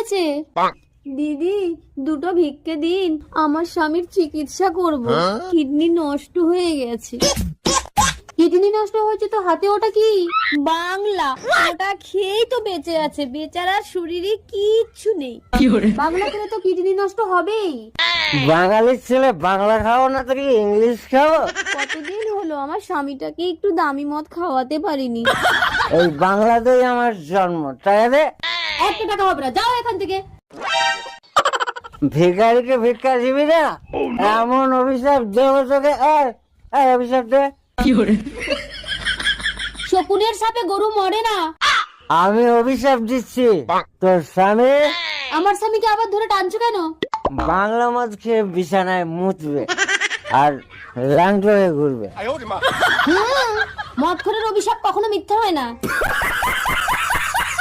হয়েছে? দিদি, দুটো ভিক্ষে দিন, আমার স্বামীর চিকিৎসা করব। কিডনি নষ্ট হয়ে গেছে। কিডনি নষ্ট হয়েছে তো হাতে ওটা কি? বাংলা। ওটা খেয়েই তো বেঁচে আছে, বেচারার শরীরে কিচ্ছু নেই। বাংলা খেলে তো কিডনি নষ্ট হবেই। বাঙালির ছেলে বাংলা খাও না তো কি ইংলিশ খাও? কতদিন হলো আমার স্বামীটাকে একটু দামি মদ খাওয়াতে পারিনি। এই বাংলাতেই আমার জন্ম, তাই রে? একটা টাকা হবে না, যাও এখান থেকে। ভিখারিকে ভিক্ষা দিবি না? এমন অভিশাপ দেবো তোকে। অভিশাপ দে। শকুনের সাপে গরু মরে না। আমি অভিশাপ দিচ্ছি, তোর স্বামী আমার স্বামীকে আবার ধরে টানছো কেন? বাংলা মদ খেয়ে বিছানায় মুতবে আর ল্যাংটো হয়ে ঘুরবে। মদখোরের অভিশাপ কখনো মিথ্যা হয় না।